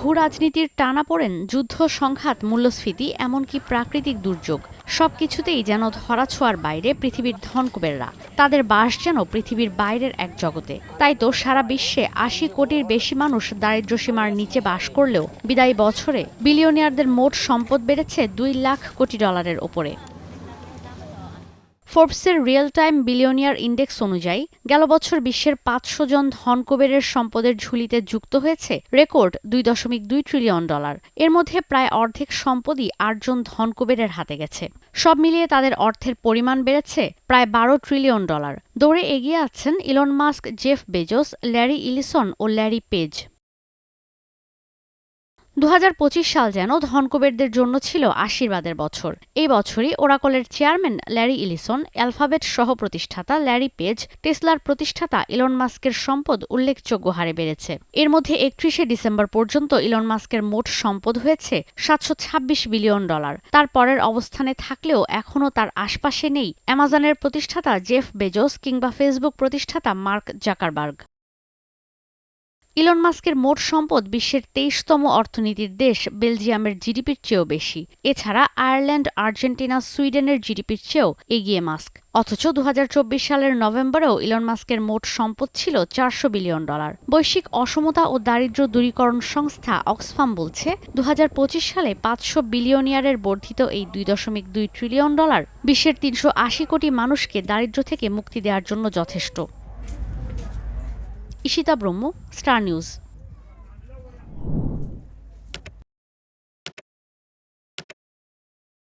ভূ রাজনীতির টানাপোড়েন, যুদ্ধ, সংঘাত, মূল্যস্ফীতি, এমনকি প্রাকৃতিক দুর্যোগ সবকিছুতেই যেন ধরাছোঁয়ার বাইরে পৃথিবীর ধনকুবেররা। তাদের বাস যেন পৃথিবীর বাইরের এক জগতে। তাই তো সারা বিশ্বে ৮০ কোটির বেশি মানুষ দারিদ্র্যসীমার নিচে বাস করলেও বিদায়ী বছরে বিলিয়নিয়ারদের মোট সম্পদ বেড়েছে $2,00,00,000 ওপরে। ফোর্বসের রিয়েল টাইম বিলিয়নিয়ার ইন্ডেক্স অনুযায়ী গেল বছর বিশ্বের ৫০০ জন ধনকুবেরের সম্পদের ঝুলিতে যুক্ত হয়েছে রেকর্ড $2.2 ট্রিলিয়ন। এর মধ্যে প্রায় অর্ধেক সম্পদই ৮ জন ধনকুবেরের হাতে গেছে। সব মিলিয়ে তাদের অর্থের পরিমাণ বেড়েছে প্রায় $12 ট্রিলিয়ন। দৌড়ে এগিয়ে আছেন Elon Musk, Jeff Bezos, Larry Ellison ও ল্যারি পেজ। ২০২৫ সাল যেন ধনকুবেরদের জন্য ছিল আশীর্বাদের বছর। এই বছরই ওরাকলের চেয়ারম্যান ল্যারি ইলিসন, অ্যালফাবেট সহ প্রতিষ্ঠাতা ল্যারি পেজ, টেসলার প্রতিষ্ঠাতা ইলন মাস্কের সম্পদ উল্লেখযোগ্য হারে বেড়েছে। এর মধ্যে ৩১শে ডিসেম্বর পর্যন্ত ইলন মাস্কের মোট সম্পদ হয়েছে $৭২৬ বিলিয়ন। তার পরের অবস্থানে থাকলেও এখনও তার আশপাশে নেই অ্যামাজনের প্রতিষ্ঠাতা জেফ বেজোস কিংবা ফেসবুক প্রতিষ্ঠাতা মার্ক জাকারবার্গ। ইলন মাস্কের মোট সম্পদ বিশ্বের ২৩তম অর্থনীতির দেশ বেলজিয়ামের জিডিপির চেয়েও বেশি। এছাড়া আয়ারল্যান্ড, আর্জেন্টিনা, সুইডেনের জিডিপির চেয়েও এগিয়ে মাস্ক। অথচ ২০২৪ সালের নভেম্বরেও ইলন মাস্কের মোট সম্পদ ছিল $৪০০ বিলিয়ন। বৈশ্বিক অসমতা ও দারিদ্র্য দূরীকরণ সংস্থা অক্সফাম বলছে, ২০২৫ সালে ৫০০ বিলিয়নিয়ারের বর্ধিত এই $2.2 ট্রিলিয়ন বিশ্বের ৩৮০ কোটি মানুষকে দারিদ্র্য থেকে মুক্তি দেওয়ার জন্য যথেষ্ট। ঈশিতা ব্রহ্ম, স্টার নিউজ।